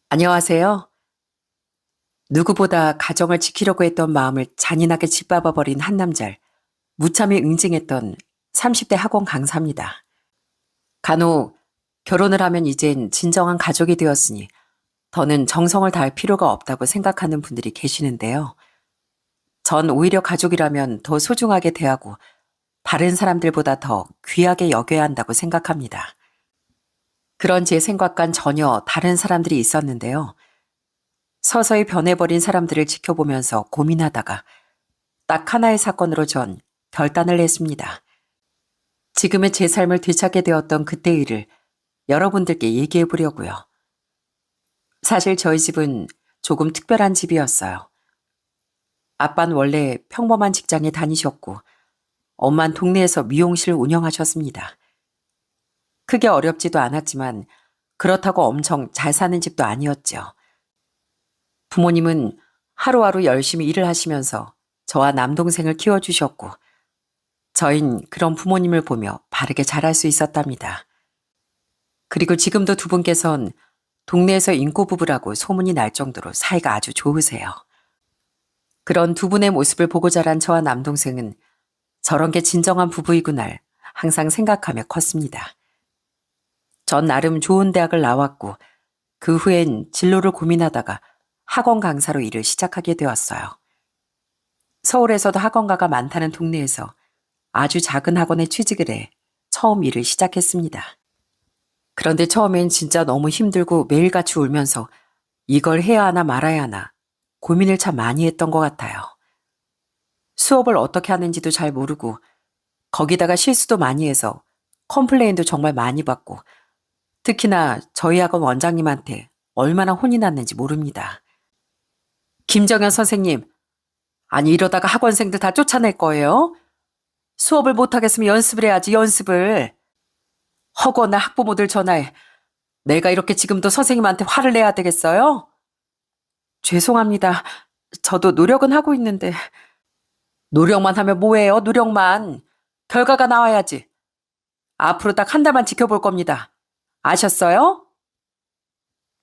안녕하세요. 누구보다 가정을 지키려고 했던 마음을 잔인하게 짓밟아버린 한 남자를 무참히 응징했던 30대 학원 강사입니다. 간혹 결혼을 하면 이젠 진정한 가족이 되었으니 더는 정성을 다할 필요가 없다고 생각하는 분들이 계시는데요. 전 오히려 가족이라면 더 소중하게 대하고 다른 사람들보다 더 귀하게 여겨야 한다고 생각합니다. 그런 제 생각과는 전혀 다른 사람들이 있었는데요. 서서히 변해버린 사람들을 지켜보면서 고민하다가 딱 하나의 사건으로 전 결단을 했습니다. 지금의 제 삶을 되찾게 되었던 그때의 일을 여러분들께 얘기해 보려고요. 사실 저희 집은 조금 특별한 집이었어요. 아빠는 원래 평범한 직장에 다니셨고 엄마는 동네에서 미용실 운영하셨습니다. 크게 어렵지도 않았지만 그렇다고 엄청 잘 사는 집도 아니었죠. 부모님은 하루하루 열심히 일을 하시면서 저와 남동생을 키워주셨고 저흰 그런 부모님을 보며 바르게 자랄 수 있었답니다. 그리고 지금도 두 분께선 동네에서 인고 부부라고 소문이 날 정도로 사이가 아주 좋으세요. 그런 두 분의 모습을 보고 자란 저와 남동생은 저런 게 진정한 부부이구날 항상 생각하며 컸습니다. 전 나름 좋은 대학을 나왔고 그 후엔 진로를 고민하다가 학원 강사로 일을 시작하게 되었어요. 서울에서도 학원가가 많다는 동네에서 아주 작은 학원에 취직을 해 처음 일을 시작했습니다. 그런데 처음엔 진짜 너무 힘들고 매일같이 울면서 이걸 해야 하나 말아야 하나 고민을 참 많이 했던 것 같아요. 수업을 어떻게 하는지도 잘 모르고 거기다가 실수도 많이 해서 컴플레인도 정말 많이 받고 특히나 저희 학원 원장님한테 얼마나 혼이 났는지 모릅니다. 김정현 선생님, 아니 이러다가 학원생들 다 쫓아낼 거예요? 수업을 못하겠으면 연습을 해야지 연습을. 허거나 학부모들 전화해. 내가 이렇게 지금도 선생님한테 화를 내야 되겠어요? 죄송합니다. 저도 노력은 하고 있는데. 노력만 하면 뭐해요, 노력만. 결과가 나와야지. 앞으로 딱 한 달만 지켜볼 겁니다. 아셨어요?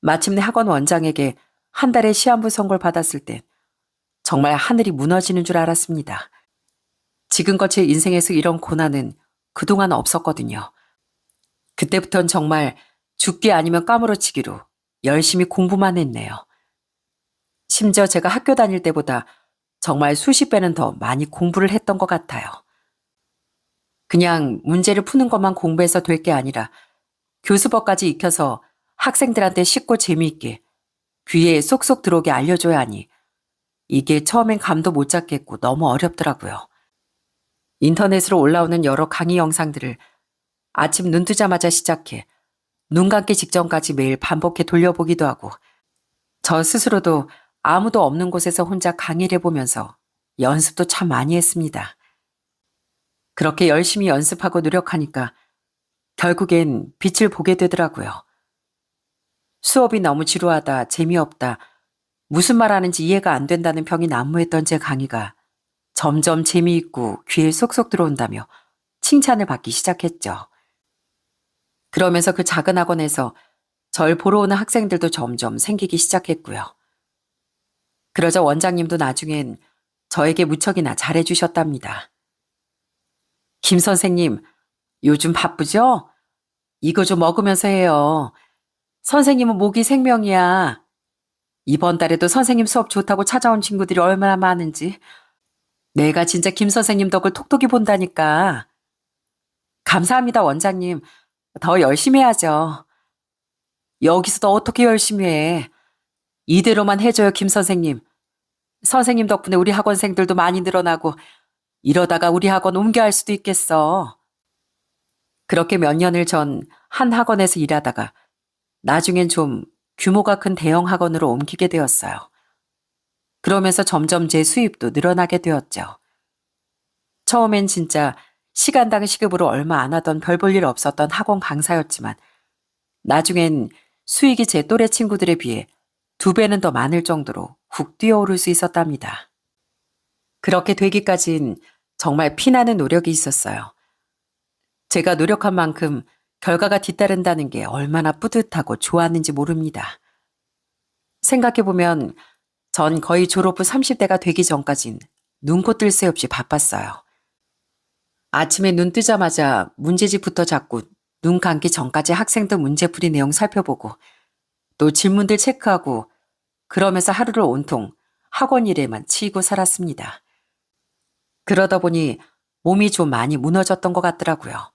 마침내 학원 원장에게 한 달의 시한부 선고를 받았을 땐 정말 하늘이 무너지는 줄 알았습니다. 지금껏 제 인생에서 이런 고난은 그동안 없었거든요. 그때부턴 정말 죽기 아니면 까무러치기로 열심히 공부만 했네요. 심지어 제가 학교 다닐 때보다 정말 수십 배는 더 많이 공부를 했던 것 같아요. 그냥 문제를 푸는 것만 공부해서 될 게 아니라 교수법까지 익혀서 학생들한테 쉽고 재미있게 귀에 쏙쏙 들어오게 알려줘야 하니 이게 처음엔 감도 못 잡겠고 너무 어렵더라고요. 인터넷으로 올라오는 여러 강의 영상들을 아침 눈 뜨자마자 시작해 눈 감기 직전까지 매일 반복해 돌려보기도 하고 저 스스로도 아무도 없는 곳에서 혼자 강의를 해보면서 연습도 참 많이 했습니다. 그렇게 열심히 연습하고 노력하니까 결국엔 빛을 보게 되더라고요. 수업이 너무 지루하다, 재미없다, 무슨 말 하는지 이해가 안 된다는 평이 난무했던 제 강의가 점점 재미있고 귀에 쏙쏙 들어온다며 칭찬을 받기 시작했죠. 그러면서 그 작은 학원에서 절 보러 오는 학생들도 점점 생기기 시작했고요. 그러자 원장님도 나중엔 저에게 무척이나 잘해주셨답니다. 김 선생님, 요즘 바쁘죠? 이거 좀 먹으면서 해요. 선생님은 목이 생명이야. 이번 달에도 선생님 수업 좋다고 찾아온 친구들이 얼마나 많은지. 내가 진짜 김 선생님 덕을 톡톡히 본다니까. 감사합니다, 원장님. 더 열심히 해야죠. 여기서도 어떻게 열심히 해. 이대로만 해줘요, 김 선생님. 선생님 덕분에 우리 학원생들도 많이 늘어나고 이러다가 우리 학원 옮겨 할 수도 있겠어. 그렇게 몇 년을 전 한 학원에서 일하다가 나중엔 좀 규모가 큰 대형 학원으로 옮기게 되었어요. 그러면서 점점 제 수입도 늘어나게 되었죠. 처음엔 진짜 시간당 시급으로 얼마 안 하던 별 볼 일 없었던 학원 강사였지만 나중엔 수익이 제 또래 친구들에 비해 2배는 더 많을 정도로 훅 뛰어오를 수 있었답니다. 그렇게 되기까진 정말 피나는 노력이 있었어요. 제가 노력한 만큼 결과가 뒤따른다는 게 얼마나 뿌듯하고 좋았는지 모릅니다. 생각해보면 전 거의 졸업 후 30대가 되기 전까진 눈코 뜰 새 없이 바빴어요. 아침에 눈 뜨자마자 문제집부터 잡고 눈 감기 전까지 학생들 문제풀이 내용 살펴보고 또 질문들 체크하고 그러면서 하루를 온통 학원 일에만 치이고 살았습니다. 그러다 보니 몸이 좀 많이 무너졌던 것 같더라고요.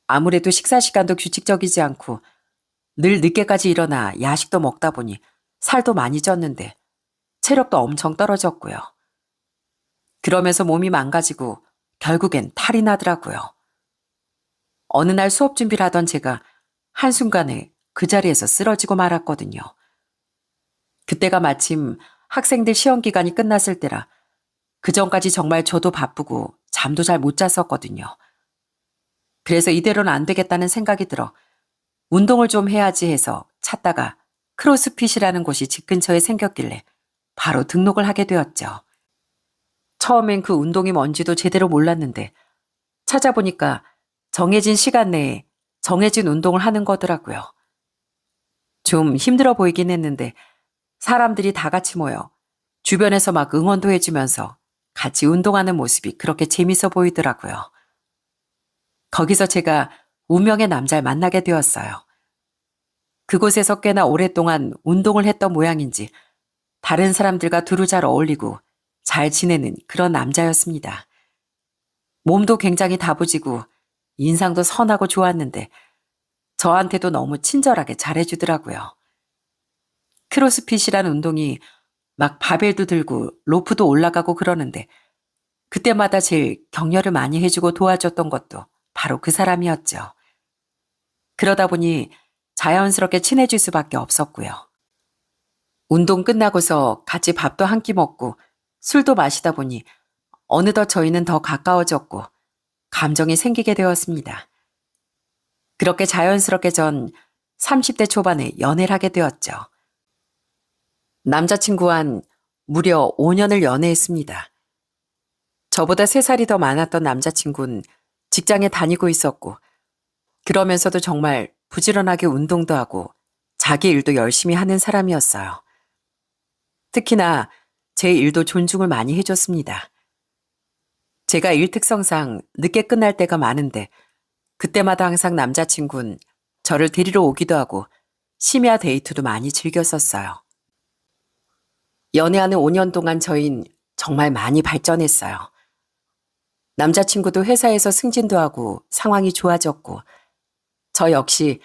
아무래도 식사 시간도 규칙적이지 않고 늘 늦게까지 일어나 야식도 먹다 보니 살도 많이 쪘는데 체력도 엄청 떨어졌고요. 그러면서 몸이 망가지고 결국엔 탈이 나더라고요. 어느 날 수업 준비를 하던 제가 한순간에 그 자리에서 쓰러지고 말았거든요. 그때가 마침 학생들 시험 기간이 끝났을 때라 그 전까지 정말 저도 바쁘고 잠도 잘 못 잤었거든요. 그래서 이대로는 안 되겠다는 생각이 들어 운동을 좀 해야지 해서 찾다가 크로스핏이라는 곳이 집 근처에 생겼길래 바로 등록을 하게 되었죠. 처음엔 그 운동이 뭔지도 제대로 몰랐는데 찾아보니까 정해진 시간 내에 정해진 운동을 하는 거더라고요. 좀 힘들어 보이긴 했는데 사람들이 다 같이 모여 주변에서 막 응원도 해주면서 같이 운동하는 모습이 그렇게 재밌어 보이더라고요. 거기서 제가 운명의 남자를 만나게 되었어요. 그곳에서 꽤나 오랫동안 운동을 했던 모양인지 다른 사람들과 두루 잘 어울리고 잘 지내는 그런 남자였습니다. 몸도 굉장히 다부지고 인상도 선하고 좋았는데 저한테도 너무 친절하게 잘해주더라고요. 크로스핏이라는 운동이 막 바벨도 들고 로프도 올라가고 그러는데 그때마다 제일 격려를 많이 해주고 도와줬던 것도 바로 그 사람이었죠. 그러다 보니 자연스럽게 친해질 수밖에 없었고요. 운동 끝나고서 같이 밥도 한 끼 먹고 술도 마시다 보니 어느덧 저희는 더 가까워졌고 감정이 생기게 되었습니다. 그렇게 자연스럽게 전 30대 초반에 연애를 하게 되었죠. 남자친구와는 무려 5년을 연애했습니다. 저보다 3살이 더 많았던 남자친구는 직장에 다니고 있었고 그러면서도 정말 부지런하게 운동도 하고 자기 일도 열심히 하는 사람이었어요. 특히나 제 일도 존중을 많이 해줬습니다. 제가 일 특성상 늦게 끝날 때가 많은데 그때마다 항상 남자친구는 저를 데리러 오기도 하고 심야 데이트도 많이 즐겼었어요. 연애하는 5년 동안 저희는 정말 많이 발전했어요. 남자친구도 회사에서 승진도 하고 상황이 좋아졌고 저 역시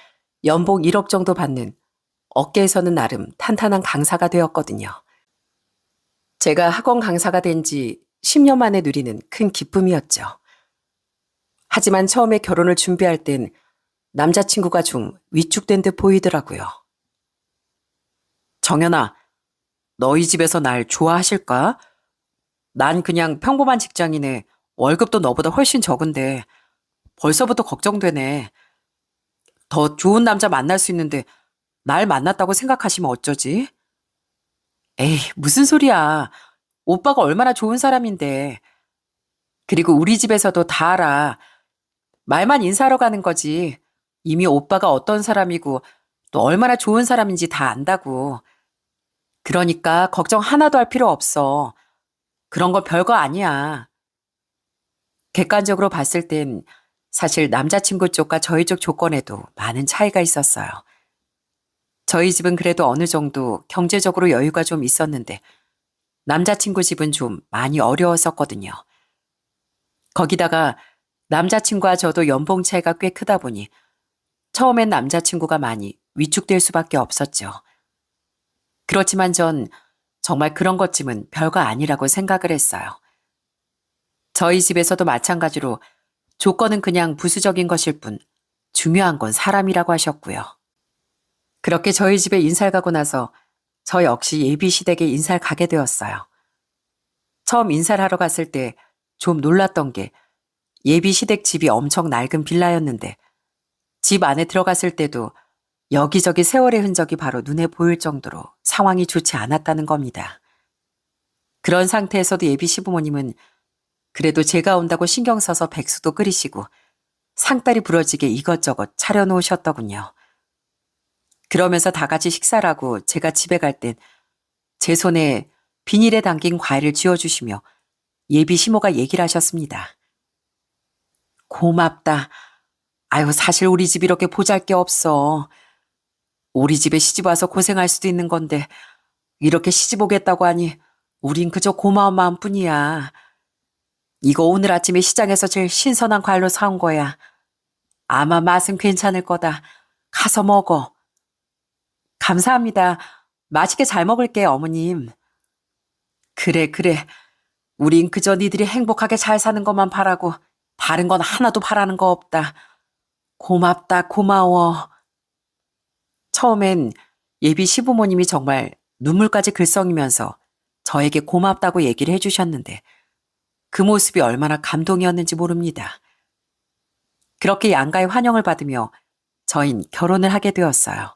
연봉 1억 정도 받는 업계에서는 나름 탄탄한 강사가 되었거든요. 제가 학원 강사가 된 지 10년 만에 누리는 큰 기쁨이었죠. 하지만 처음에 결혼을 준비할 땐 남자친구가 좀 위축된 듯 보이더라고요. 정연아, 너희 집에서 날 좋아하실까? 난 그냥 평범한 직장인에 월급도 너보다 훨씬 적은데 벌써부터 걱정되네. 더 좋은 남자 만날 수 있는데 날 만났다고 생각하시면 어쩌지? 에이, 무슨 소리야. 오빠가 얼마나 좋은 사람인데. 그리고 우리 집에서도 다 알아. 말만 인사하러 가는 거지. 이미 오빠가 어떤 사람이고 또 얼마나 좋은 사람인지 다 안다고. 그러니까 걱정 하나도 할 필요 없어. 그런 거 별거 아니야. 객관적으로 봤을 땐 사실 남자친구 쪽과 저희 쪽 조건에도 많은 차이가 있었어요. 저희 집은 그래도 어느 정도 경제적으로 여유가 좀 있었는데 남자친구 집은 좀 많이 어려웠었거든요. 거기다가 남자친구와 저도 연봉 차이가 꽤 크다 보니 처음엔 남자친구가 많이 위축될 수밖에 없었죠. 그렇지만 전 정말 그런 것쯤은 별거 아니라고 생각을 했어요. 저희 집에서도 마찬가지로 조건은 그냥 부수적인 것일 뿐 중요한 건 사람이라고 하셨고요. 그렇게 저희 집에 인사를 가고 나서 저 역시 예비시댁에 인사를 가게 되었어요. 처음 인사를 하러 갔을 때 좀 놀랐던 게 예비시댁 집이 엄청 낡은 빌라였는데 집 안에 들어갔을 때도 여기저기 세월의 흔적이 바로 눈에 보일 정도로 상황이 좋지 않았다는 겁니다. 그런 상태에서도 예비 시부모님은 그래도 제가 온다고 신경 써서 백수도 끓이시고 상다리 부러지게 이것저것 차려놓으셨더군요. 그러면서 다 같이 식사를 하고 제가 집에 갈 땐 제 손에 비닐에 담긴 과일을 쥐어주시며 예비 시모가 얘기를 하셨습니다. 고맙다. 아유, 사실 우리 집 이렇게 보잘게 없어. 우리 집에 시집 와서 고생할 수도 있는 건데 이렇게 시집 오겠다고 하니 우린 그저 고마운 마음뿐이야. 이거 오늘 아침에 시장에서 제일 신선한 과일로 사온 거야. 아마 맛은 괜찮을 거다. 가서 먹어. 감사합니다. 맛있게 잘 먹을게요, 어머님. 그래, 그래. 우린 그저 니들이 행복하게 잘 사는 것만 바라고 다른 건 하나도 바라는 거 없다. 고맙다, 고마워. 처음엔 예비 시부모님이 정말 눈물까지 글썽이면서 저에게 고맙다고 얘기를 해주셨는데 그 모습이 얼마나 감동이었는지 모릅니다. 그렇게 양가의 환영을 받으며 저흰 결혼을 하게 되었어요.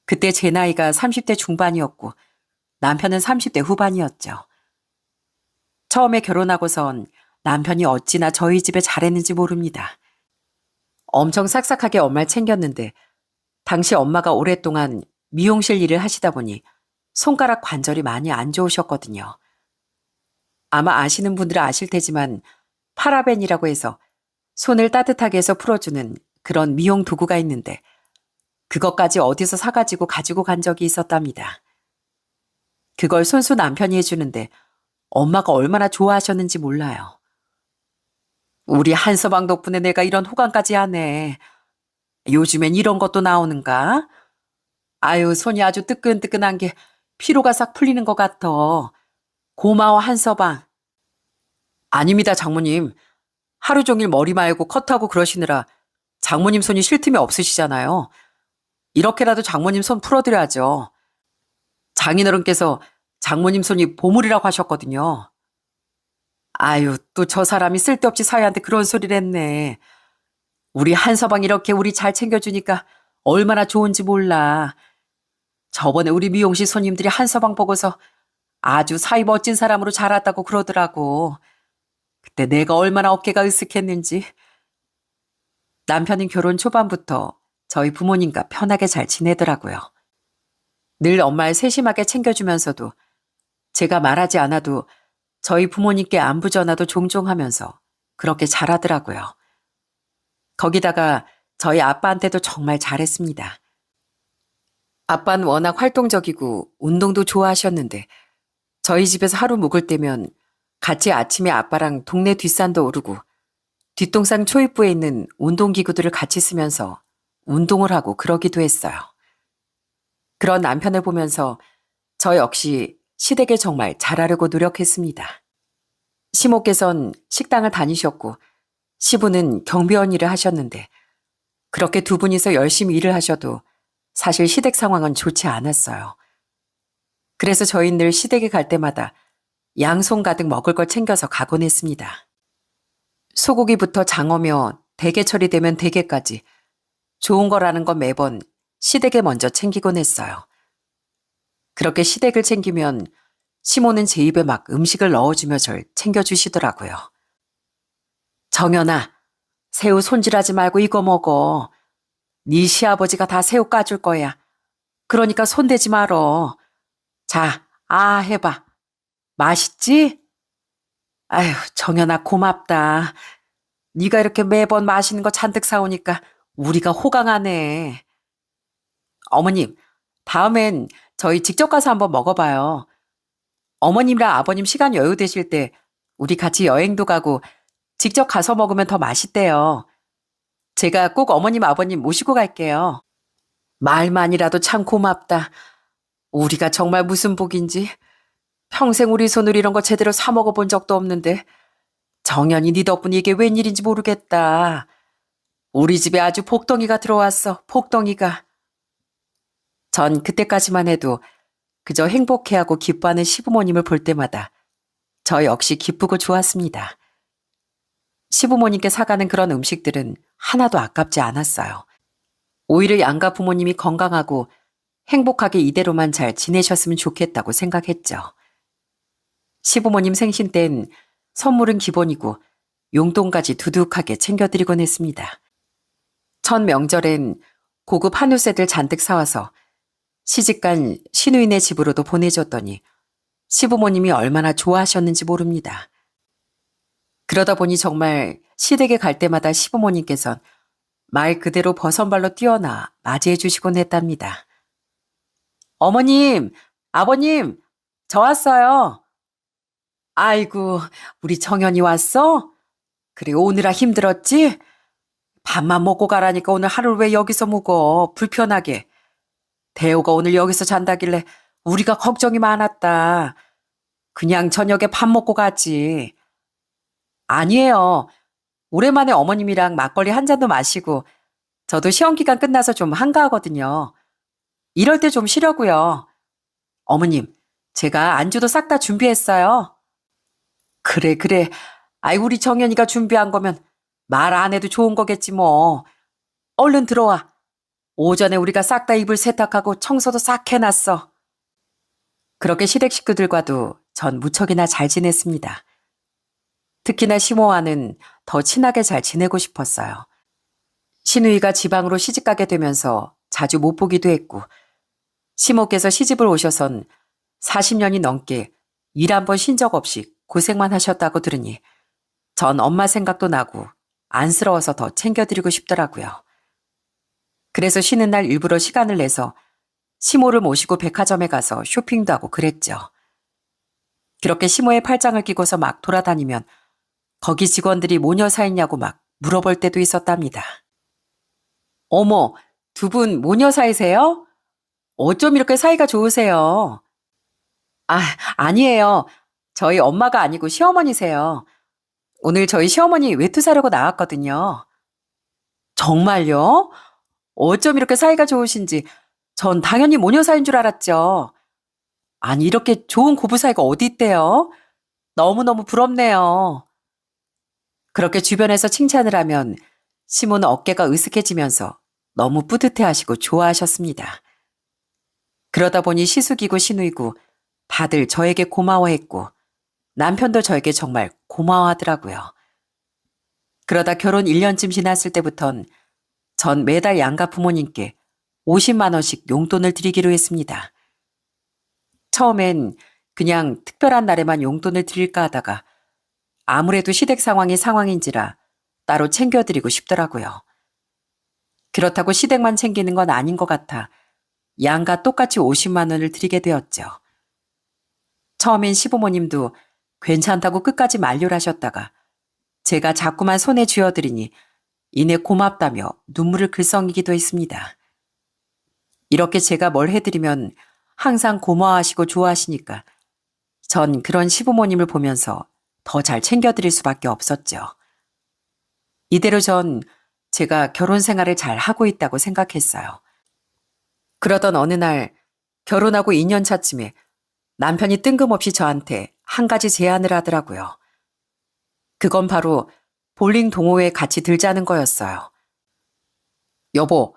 그때 제 나이가 30대 중반이었고 남편은 30대 후반이었죠. 처음에 결혼하고선 남편이 어찌나 저희 집에 잘했는지 모릅니다. 엄청 싹싹하게 엄마를 챙겼는데 당시 엄마가 오랫동안 미용실 일을 하시다 보니 손가락 관절이 많이 안 좋으셨거든요. 아마 아시는 분들은 아실 테지만 파라벤이라고 해서 손을 따뜻하게 해서 풀어주는 그런 미용 도구가 있는데 그것까지 어디서 사가지고 가지고 간 적이 있었답니다. 그걸 손수 남편이 해주는데 엄마가 얼마나 좋아하셨는지 몰라요. 우리 한서방 덕분에 내가 이런 호강까지 하네. 요즘엔 이런 것도 나오는가? 아유, 손이 아주 뜨끈뜨끈한 게 피로가 싹 풀리는 것 같아. 고마워, 한서방. 아닙니다, 장모님. 하루 종일 머리 말고 컷하고 그러시느라 장모님 손이 쉴 틈이 없으시잖아요. 이렇게라도 장모님 손 풀어드려야죠. 장인어른께서 장모님 손이 보물이라고 하셨거든요. 아유, 또 저 사람이 쓸데없이 사위한테 그런 소리를 했네. 우리 한서방 이렇게 우리 잘 챙겨주니까 얼마나 좋은지 몰라. 저번에 우리 미용실 손님들이 한서방 보고서 아주 사위 멋진 사람으로 자랐다고 그러더라고. 그때 내가 얼마나 어깨가 으쓱했는지. 남편은 결혼 초반부터 저희 부모님과 편하게 잘 지내더라고요. 늘 엄마를 세심하게 챙겨주면서도 제가 말하지 않아도 저희 부모님께 안부 전화도 종종 하면서 그렇게 잘하더라고요. 거기다가 저희 아빠한테도 정말 잘했습니다. 아빠는 워낙 활동적이고 운동도 좋아하셨는데 저희 집에서 하루 묵을 때면 같이 아침에 아빠랑 동네 뒷산도 오르고 뒷동산 초입부에 있는 운동기구들을 같이 쓰면서 운동을 하고 그러기도 했어요. 그런 남편을 보면서 저 역시 시댁에 정말 잘하려고 노력했습니다. 시모께선 식당을 다니셨고 시부는 경비원 일을 하셨는데 그렇게 두 분이서 열심히 일을 하셔도 사실 시댁 상황은 좋지 않았어요. 그래서 저희는 늘 시댁에 갈 때마다 양손 가득 먹을 걸 챙겨서 가곤 했습니다. 소고기부터 장어며 대게 처리되면 대게까지 좋은 거라는 건 매번 시댁에 먼저 챙기곤 했어요. 그렇게 시댁을 챙기면 시모는 제 입에 막 음식을 넣어주며 절 챙겨주시더라고요. 정연아, 새우 손질하지 말고 이거 먹어. 네 시아버지가 다 새우 까줄 거야. 그러니까 손대지 말어. 자, 아 해봐. 맛있지? 아휴, 정연아 고맙다. 네가 이렇게 매번 맛있는 거 잔뜩 사오니까 우리가 호강하네. 어머님, 다음엔 저희 직접 가서 한번 먹어봐요. 어머님이랑 아버님 시간 여유 되실 때 우리 같이 여행도 가고 직접 가서 먹으면 더 맛있대요. 제가 꼭 어머님 아버님 모시고 갈게요. 말만이라도 참 고맙다. 우리가 정말 무슨 복인지. 평생 우리 손으로 이런 거 제대로 사 먹어본 적도 없는데 정연이 네 덕분에 이게 웬일인지 모르겠다. 우리 집에 아주 복덩이가 들어왔어. 복덩이가. 전 그때까지만 해도 그저 행복해하고 기뻐하는 시부모님을 볼 때마다 저 역시 기쁘고 좋았습니다. 시부모님께 사가는 그런 음식들은 하나도 아깝지 않았어요. 오히려 양가 부모님이 건강하고 행복하게 이대로만 잘 지내셨으면 좋겠다고 생각했죠. 시부모님 생신 땐 선물은 기본이고 용돈까지 두둑하게 챙겨드리곤 했습니다. 첫 명절엔 고급 한우새들 잔뜩 사와서 시집간 시누이네 집으로도 보내줬더니 시부모님이 얼마나 좋아하셨는지 모릅니다. 그러다 보니 정말 시댁에 갈 때마다 시부모님께선 말 그대로 버선발로 뛰어나 맞이해 주시곤 했답니다. 어머님, 아버님, 저 왔어요. 아이고, 우리 정연이 왔어? 그래, 오느라 힘들었지? 밥만 먹고 가라니까 오늘 하루를 왜 여기서 묵어? 불편하게. 대호가 오늘 여기서 잔다길래 우리가 걱정이 많았다. 그냥 저녁에 밥 먹고 가지. 아니에요. 오랜만에 어머님이랑 막걸리 한 잔도 마시고 저도 시험 기간 끝나서 좀 한가하거든요. 이럴 때 좀 쉬려고요. 어머님, 제가 안주도 싹 다 준비했어요. 그래, 그래. 아이, 우리 정연이가 준비한 거면 말 안 해도 좋은 거겠지 뭐. 얼른 들어와. 오전에 우리가 싹 다 이불 세탁하고 청소도 싹 해놨어. 그렇게 시댁 식구들과도 전 무척이나 잘 지냈습니다. 특히나 시모와는 더 친하게 잘 지내고 싶었어요. 시누이가 지방으로 시집가게 되면서 자주 못 보기도 했고, 시모께서 시집을 오셔선 40년이 넘게 일 한 번 쉰 적 없이 고생만 하셨다고 들으니 전 엄마 생각도 나고 안쓰러워서 더 챙겨드리고 싶더라고요. 그래서 쉬는 날 일부러 시간을 내서 시모를 모시고 백화점에 가서 쇼핑도 하고 그랬죠. 그렇게 시모의 팔짱을 끼고서 막 돌아다니면 거기 직원들이 모녀 사이냐고 막 물어볼 때도 있었답니다. 어머, 두 분 모녀 사이세요? 어쩜 이렇게 사이가 좋으세요? 아, 아니에요. 저희 엄마가 아니고 시어머니세요. 오늘 저희 시어머니 외투 사려고 나왔거든요. 정말요? 어쩜 이렇게 사이가 좋으신지 전 당연히 모녀 사이인 줄 알았죠. 아니, 이렇게 좋은 고부 사이가 어디 있대요? 너무너무 부럽네요. 그렇게 주변에서 칭찬을 하면 시모는 어깨가 으쓱해지면서 너무 뿌듯해하시고 좋아하셨습니다. 그러다 보니 시숙이고 시누이고 다들 저에게 고마워했고 남편도 저에게 정말 고마워하더라고요. 그러다 결혼 1년쯤 지났을 때부턴 전 매달 양가 부모님께 50만 원씩 용돈을 드리기로 했습니다. 처음엔 그냥 특별한 날에만 용돈을 드릴까 하다가 아무래도 시댁 상황이 상황인지라 따로 챙겨드리고 싶더라고요. 그렇다고 시댁만 챙기는 건 아닌 것 같아 양가 똑같이 50만 원을 드리게 되었죠. 처음엔 시부모님도 괜찮다고 끝까지 만류를 하셨다가 제가 자꾸만 손에 쥐어드리니 이내 고맙다며 눈물을 글썽이기도 했습니다. 이렇게 제가 뭘 해드리면 항상 고마워하시고 좋아하시니까 전 그런 시부모님을 보면서 더 잘 챙겨드릴 수밖에 없었죠. 이대로 전 제가 결혼 생활을 잘 하고 있다고 생각했어요. 그러던 어느 날 결혼하고 2년 차쯤에 남편이 뜬금없이 저한테 한 가지 제안을 하더라고요. 그건 바로 볼링 동호회에 같이 들자는 거였어요. 여보,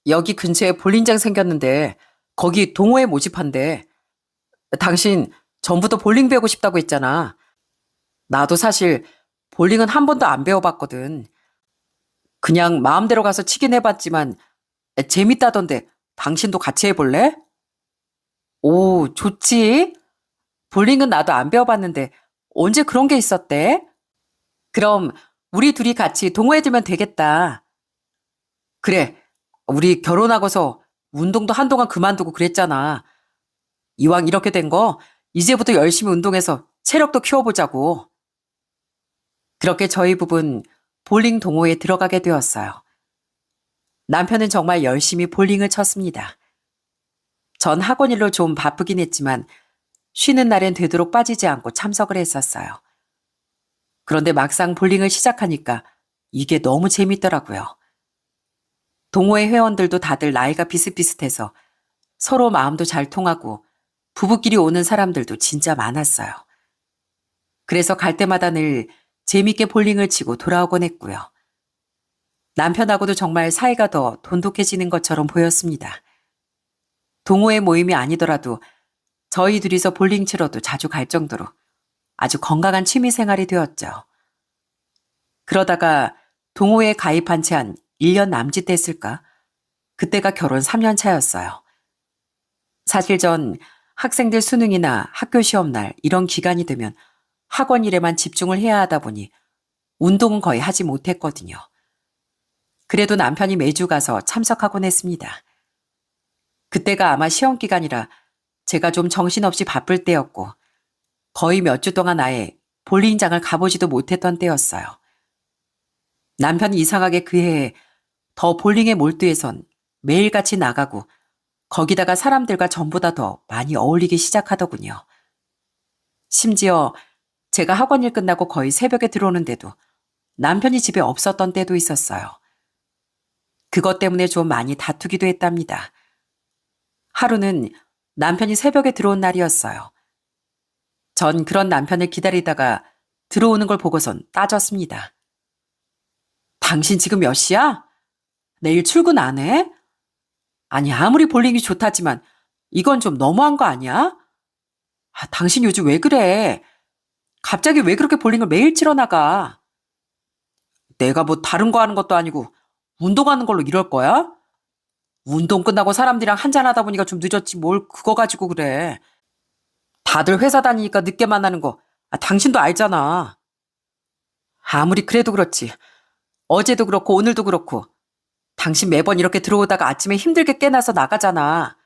여기 근처에 볼링장 생겼는데 거기 동호회 모집한대. 당신 전부터 볼링 배우고 싶다고 했잖아. 나도 사실 볼링은 한 번도 안 배워봤거든. 그냥 마음대로 가서 치긴 해봤지만 재밌다던데 당신도 같이 해볼래? 오, 좋지. 볼링은 나도 안 배워봤는데 언제 그런 게 있었대? 그럼 우리 둘이 같이 동호회 들면 되겠다. 그래, 우리 결혼하고서 운동도 한동안 그만두고 그랬잖아. 이왕 이렇게 된 거 이제부터 열심히 운동해서 체력도 키워보자고. 그렇게 저희 부부는 볼링 동호회에 들어가게 되었어요. 남편은 정말 열심히 볼링을 쳤습니다. 전 학원 일로 좀 바쁘긴 했지만 쉬는 날엔 되도록 빠지지 않고 참석을 했었어요. 그런데 막상 볼링을 시작하니까 이게 너무 재밌더라고요. 동호회 회원들도 다들 나이가 비슷비슷해서 서로 마음도 잘 통하고 부부끼리 오는 사람들도 진짜 많았어요. 그래서 갈 때마다 늘 재밌게 볼링을 치고 돌아오곤 했고요. 남편하고도 정말 사이가 더 돈독해지는 것처럼 보였습니다. 동호회 모임이 아니더라도 저희 둘이서 볼링 치러도 자주 갈 정도로 아주 건강한 취미 생활이 되었죠. 그러다가 동호회에 가입한 지 한 1년 남짓 됐을까? 그때가 결혼 3년 차였어요. 사실 전 학생들 수능이나 학교 시험날 이런 기간이 되면 학원 일에만 집중을 해야 하다 보니 운동은 거의 하지 못했거든요. 그래도 남편이 매주 가서 참석하곤 했습니다. 그때가 아마 시험 기간이라 제가 좀 정신없이 바쁠 때였고 거의 몇 주 동안 아예 볼링장을 가보지도 못했던 때였어요. 남편이 이상하게 그 해에 더 볼링에 몰두해선 매일같이 나가고 거기다가 사람들과 전보다 더 많이 어울리기 시작하더군요. 심지어 제가 학원 일 끝나고 거의 새벽에 들어오는데도 남편이 집에 없었던 때도 있었어요. 그것 때문에 좀 많이 다투기도 했답니다. 하루는 남편이 새벽에 들어온 날이었어요. 전 그런 남편을 기다리다가 들어오는 걸 보고선 따졌습니다. 당신 지금 몇 시야? 내일 출근 안 해? 아니, 아무리 볼링이 좋다지만 이건 좀 너무한 거 아니야? 당신 요즘 왜 그래? 갑자기 왜 그렇게 볼링을 매일 치러 나가? 내가 뭐 다른 거 하는 것도 아니고 운동하는 걸로 이럴 거야? 운동 끝나고 사람들이랑 한잔하다 보니까 좀 늦었지 뭘 그거 가지고 그래. 다들 회사 다니니까 늦게 만나는 거 당신도 알잖아. 아무리 그래도 그렇지. 어제도 그렇고 오늘도 그렇고 당신 매번 이렇게 들어오다가 아침에 힘들게 깨나서 나가잖아.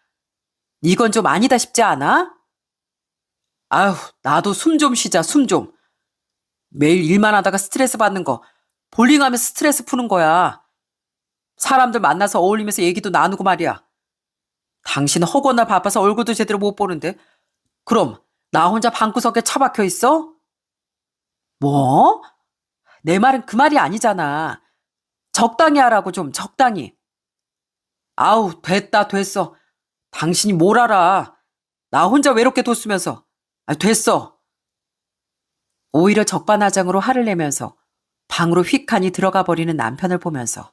이건 좀 아니다 싶지 않아? 아휴, 나도 숨 좀 쉬자, 숨 좀. 매일 일만 하다가 스트레스 받는 거 볼링하면서 스트레스 푸는 거야. 사람들 만나서 어울리면서 얘기도 나누고 말이야. 당신 허구나 바빠서 얼굴도 제대로 못 보는데 그럼 나 혼자 방구석에 처박혀 있어? 뭐? 내 말은 그 말이 아니잖아. 적당히 하라고 좀 적당히. 아우 됐다 됐어. 당신이 뭘 알아. 나 혼자 외롭게 뒀으면서. 됐어. 오히려 적반하장으로 화를 내면서 방으로 휙하니 들어가 버리는 남편을 보면서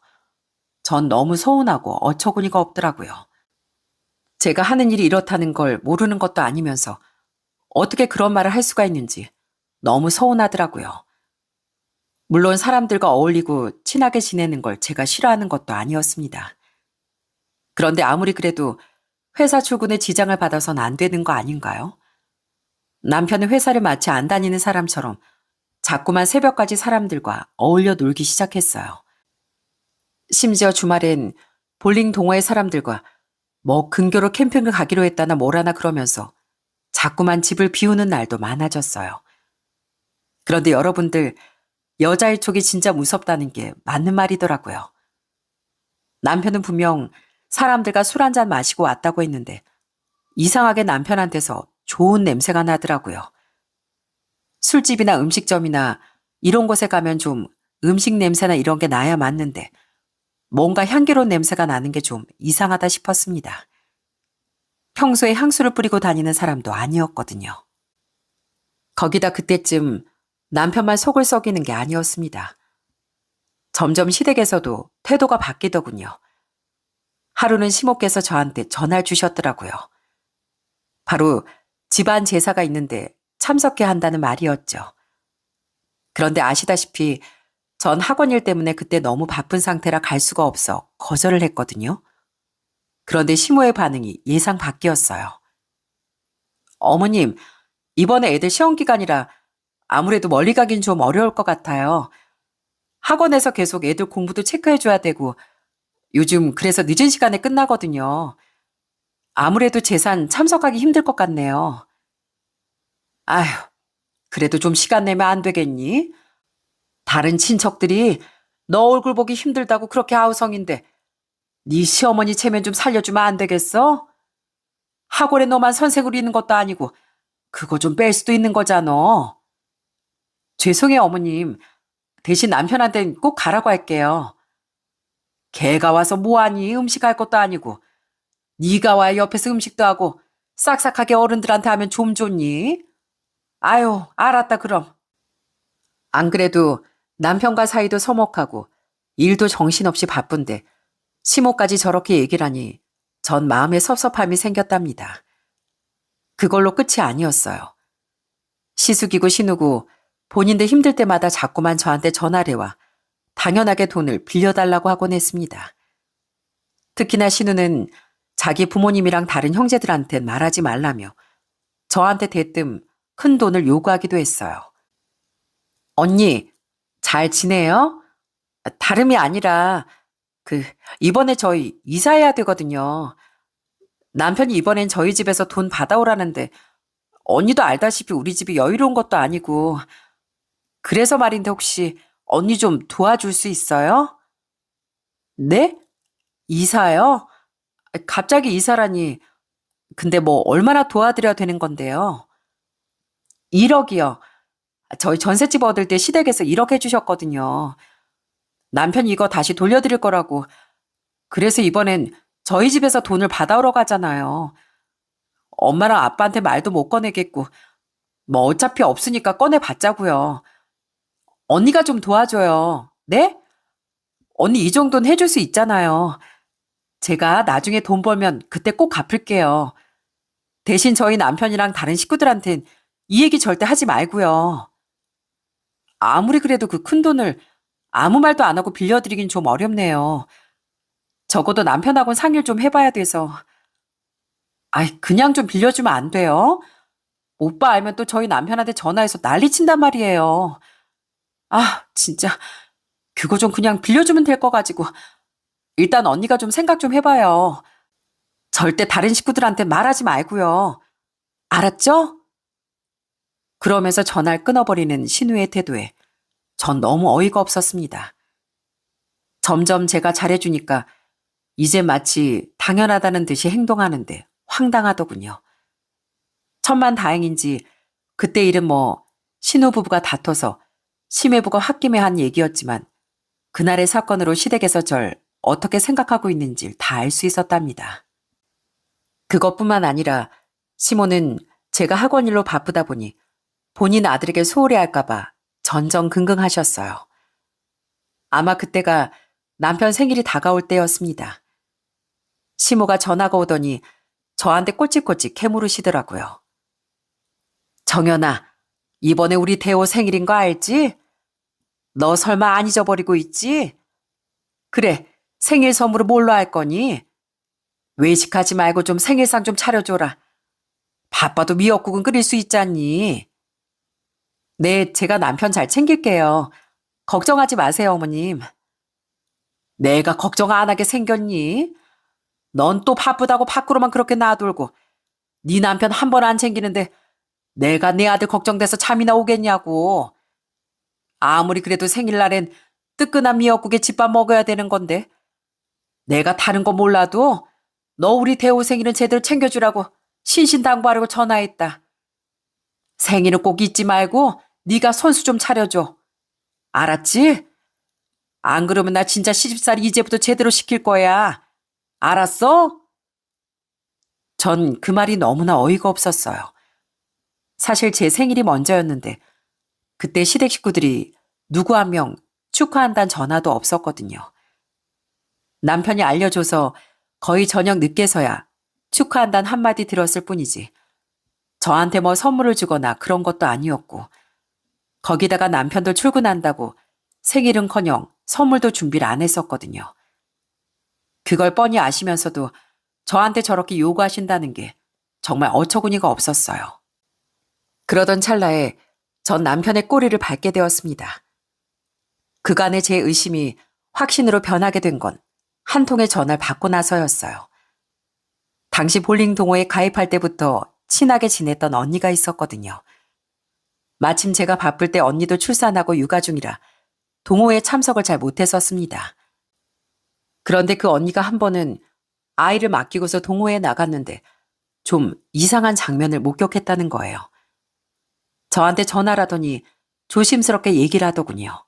전 너무 서운하고 어처구니가 없더라고요. 제가 하는 일이 이렇다는 걸 모르는 것도 아니면서 어떻게 그런 말을 할 수가 있는지 너무 서운하더라고요. 물론 사람들과 어울리고 친하게 지내는 걸 제가 싫어하는 것도 아니었습니다. 그런데 아무리 그래도 회사 출근에 지장을 받아선 안 되는 거 아닌가요? 남편은 회사를 마치 안 다니는 사람처럼 자꾸만 새벽까지 사람들과 어울려 놀기 시작했어요. 심지어 주말엔 볼링 동호회 사람들과 뭐 근교로 캠핑을 가기로 했다나 뭐라나 그러면서 자꾸만 집을 비우는 날도 많아졌어요. 그런데 여러분들, 여자의 촉이 진짜 무섭다는 게 맞는 말이더라고요. 남편은 분명 사람들과 술 한잔 마시고 왔다고 했는데 이상하게 남편한테서 좋은 냄새가 나더라고요. 술집이나 음식점이나 이런 곳에 가면 좀 음식 냄새나 이런 게 나야 맞는데 뭔가 향기로운 냄새가 나는 게 좀 이상하다 싶었습니다. 평소에 향수를 뿌리고 다니는 사람도 아니었거든요. 거기다 그때쯤 남편만 속을 썩이는 게 아니었습니다. 점점 시댁에서도 태도가 바뀌더군요. 하루는 시모께서 저한테 전화를 주셨더라고요. 바로 집안 제사가 있는데 참석해야 한다는 말이었죠. 그런데 아시다시피 전 학원 일 때문에 그때 너무 바쁜 상태라 갈 수가 없어 거절을 했거든요. 그런데 시모의 반응이 예상 밖이었어요. 어머님, 이번에 애들 시험 기간이라 아무래도 멀리 가긴 좀 어려울 것 같아요. 학원에서 계속 애들 공부도 체크해줘야 되고 요즘 그래서 늦은 시간에 끝나거든요. 아무래도 제산 참석하기 힘들 것 같네요. 아휴, 그래도 좀 시간 내면 안 되겠니? 다른 친척들이 너 얼굴 보기 힘들다고 그렇게 아우성인데 네 시어머니 체면 좀 살려주면 안 되겠어? 학원에 너만 선생으로 있는 것도 아니고 그거 좀 뺄 수도 있는 거잖아. 죄송해요 어머님. 대신 남편한텐 꼭 가라고 할게요. 걔가 와서 뭐하니 음식할 것도 아니고 네가 와야 옆에서 음식도 하고 싹싹하게 어른들한테 하면 좀 좋니? 아유 알았다 그럼. 안 그래도 남편과 사이도 서먹하고 일도 정신없이 바쁜데 시모까지 저렇게 얘기를 하니 전 마음에 섭섭함이 생겼답니다. 그걸로 끝이 아니었어요. 시숙이고 신우고 본인들 힘들 때마다 자꾸만 저한테 전화를 와 당연하게 돈을 빌려달라고 하곤 했습니다. 특히나 신우는 자기 부모님이랑 다른 형제들한텐 말하지 말라며 저한테 대뜸 큰 돈을 요구하기도 했어요. 언니, 잘 지내요? 다름이 아니라 이번에 저희 이사해야 되거든요. 남편이 이번엔 저희 집에서 돈 받아오라는데 언니도 알다시피 우리 집이 여유로운 것도 아니고 그래서 말인데 혹시 언니 좀 도와줄 수 있어요? 네? 이사요? 갑자기 이사라니. 근데 뭐 얼마나 도와드려야 되는 건데요? 1억이요. 저희 전셋집 얻을 때 시댁에서 1억 해주셨거든요. 남편이 이거 다시 돌려드릴 거라고. 그래서 이번엔 저희 집에서 돈을 받아오러 가잖아요. 엄마랑 아빠한테 말도 못 꺼내겠고, 뭐 어차피 없으니까 꺼내봤자고요. 언니가 좀 도와줘요. 네? 언니 이 정도는 해줄 수 있잖아요. 제가 나중에 돈 벌면 그때 꼭 갚을게요. 대신 저희 남편이랑 다른 식구들한텐 이 얘기 절대 하지 말고요. 아무리 그래도 그 큰 돈을 아무 말도 안 하고 빌려드리긴 좀 어렵네요. 적어도 남편하고는 상의를 좀 해봐야 돼서. 아이, 그냥 좀 빌려주면 안 돼요? 오빠 알면 또 저희 남편한테 전화해서 난리 친단 말이에요. 아, 진짜. 그거 좀 그냥 빌려주면 될 거 가지고. 일단 언니가 좀 생각 좀 해봐요. 절대 다른 식구들한테 말하지 말고요. 알았죠? 그러면서 전화를 끊어버리는 신우의 태도에 전 너무 어이가 없었습니다. 점점 제가 잘해주니까 이제 마치 당연하다는 듯이 행동하는데 황당하더군요. 천만다행인지 그때 일은 뭐 신우부부가 다퉈서 심해부가 홧김에 한 얘기였지만 그날의 사건으로 시댁에서 절 어떻게 생각하고 있는지 다 알 수 있었답니다. 그것뿐만 아니라 시모는 제가 학원 일로 바쁘다 보니 본인 아들에게 소홀히 할까봐 전전긍긍하셨어요. 아마 그때가 남편 생일이 다가올 때였습니다. 시모가 전화가 오더니 저한테 꼴찌꼴찌 캐물으시더라고요. 정연아, 이번에 우리 대호 생일인 거 알지? 너 설마 안 잊어버리고 있지? 그래, 생일 선물을 뭘로 할 거니? 외식하지 말고 좀 생일상 좀 차려줘라. 바빠도 미역국은 끓일 수 있잖니. 네, 제가 남편 잘 챙길게요. 걱정하지 마세요, 어머님. 내가 걱정 안 하게 생겼니? 넌 또 바쁘다고 밖으로만 그렇게 놔돌고 네 남편 한 번 안 챙기는데 내가 내 아들 걱정돼서 잠이나 오겠냐고. 아무리 그래도 생일날엔 뜨끈한 미역국에 집밥 먹어야 되는 건데 내가 다른 거 몰라도 너 우리 대호 생일은 제대로 챙겨주라고 신신당부하려고 전화했다. 생일은 꼭 잊지 말고 네가 손수 좀 차려줘. 알았지? 안 그러면 나 진짜 시집살이 이제부터 제대로 시킬 거야. 알았어? 전 그 말이 너무나 어이가 없었어요. 사실 제 생일이 먼저였는데 그때 시댁 식구들이 누구 한 명 축하한다는 전화도 없었거든요. 남편이 알려줘서 거의 저녁 늦게서야 축하한다는 한마디 들었을 뿐이지 저한테 뭐 선물을 주거나 그런 것도 아니었고 거기다가 남편도 출근한다고 생일은커녕 선물도 준비를 안 했었거든요. 그걸 뻔히 아시면서도 저한테 저렇게 요구하신다는 게 정말 어처구니가 없었어요. 그러던 찰나에 전 남편의 꼬리를 밟게 되었습니다. 그간의 제 의심이 확신으로 변하게 된 건 한 통의 전화를 받고 나서였어요. 당시 볼링 동호회 가입할 때부터 친하게 지냈던 언니가 있었거든요. 마침 제가 바쁠 때 언니도 출산하고 육아 중이라 동호회에 참석을 잘 못했었습니다. 그런데 그 언니가 한 번은 아이를 맡기고서 동호회에 나갔는데 좀 이상한 장면을 목격했다는 거예요. 저한테 전화를 하더니 조심스럽게 얘기를 하더군요.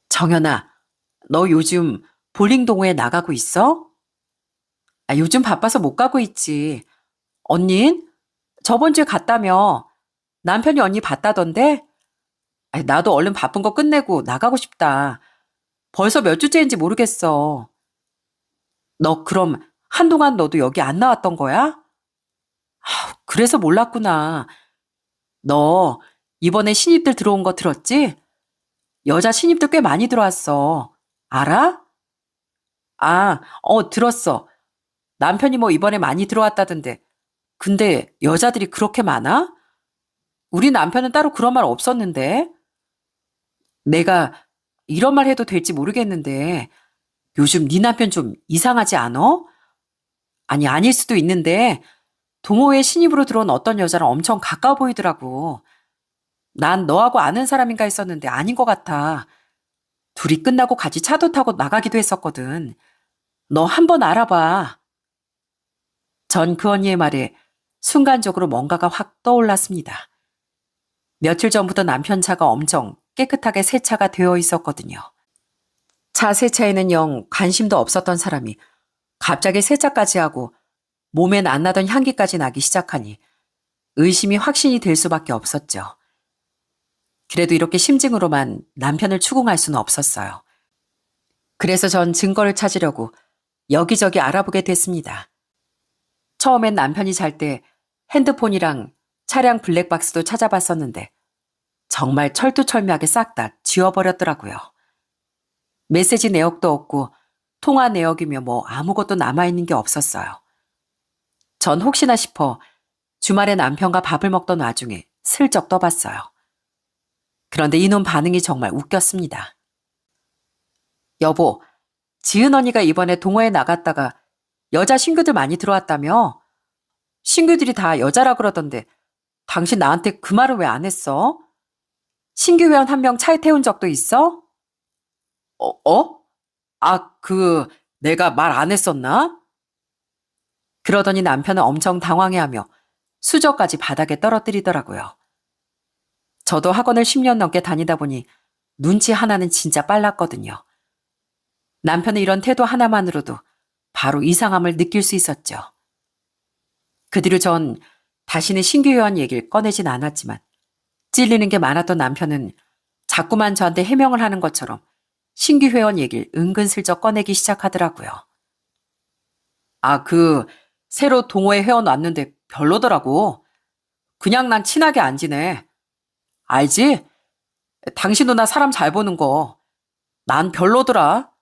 정연아, 너 요즘 볼링 동호회 나가고 있어? 요즘 바빠서 못 가고 있지. 언닌? 저번 주에 갔다며. 남편이 언니 봤다던데? 나도 얼른 바쁜 거 끝내고 나가고 싶다. 벌써 몇 주째인지 모르겠어. 너 그럼 한동안 너도 여기 안 나왔던 거야? 그래서 몰랐구나. 너 이번에 신입들 들어온 거 들었지? 여자 신입들 꽤 많이 들어왔어. 알아? 들었어. 남편이 뭐 이번에 많이 들어왔다던데. 근데 여자들이 그렇게 많아? 우리 남편은 따로 그런 말 없었는데. 내가 이런 말 해도 될지 모르겠는데 요즘 네 남편 좀 이상하지 않어? 아니, 아닐 수도 있는데 동호회 신입으로 들어온 어떤 여자랑 엄청 가까워 보이더라고. 난 너하고 아는 사람인가 했었는데 아닌 것 같아. 둘이 끝나고 같이 차도 타고 나가기도 했었거든. 너 한번 알아봐. 전 그 언니의 말에 순간적으로 뭔가가 확 떠올랐습니다. 며칠 전부터 남편 차가 엄청 깨끗하게 세차가 되어 있었거든요. 차 세차에는 영 관심도 없었던 사람이 갑자기 세차까지 하고 몸엔 안 나던 향기까지 나기 시작하니 의심이 확신이 될 수밖에 없었죠. 그래도 이렇게 심증으로만 남편을 추궁할 수는 없었어요. 그래서 전 증거를 찾으려고 여기저기 알아보게 됐습니다. 처음엔 남편이 잘 때 핸드폰이랑 차량 블랙박스도 찾아봤었는데 정말 철두철미하게 싹 다 지워버렸더라고요. 메시지 내역도 없고 통화 내역이며 뭐 아무것도 남아있는 게 없었어요. 전 혹시나 싶어 주말에 남편과 밥을 먹던 와중에 슬쩍 떠봤어요. 그런데 이놈 반응이 정말 웃겼습니다. 여보, 지은 언니가 이번에 동호회 나갔다가 여자 신규들 많이 들어왔다며? 신규들이 다 여자라 그러던데 당신 나한테 그 말을 왜 안 했어? 신규 회원 한 명 차에 태운 적도 있어? 어? 내가 말 안 했었나? 그러더니 남편은 엄청 당황해하며 수저까지 바닥에 떨어뜨리더라고요. 저도 학원을 10년 넘게 다니다 보니 눈치 하나는 진짜 빨랐거든요. 남편의 이런 태도 하나만으로도 바로 이상함을 느낄 수 있었죠. 그 뒤로 전 다시는 신규 회원 얘기를 꺼내진 않았지만 찔리는 게 많았던 남편은 자꾸만 저한테 해명을 하는 것처럼 신규 회원 얘기를 은근슬쩍 꺼내기 시작하더라고요. 새로 동호회 회원 왔는데 별로더라고. 그냥 난 친하게 안 지내. 알지? 당신도 나 사람 잘 보는 거. 난 별로더라.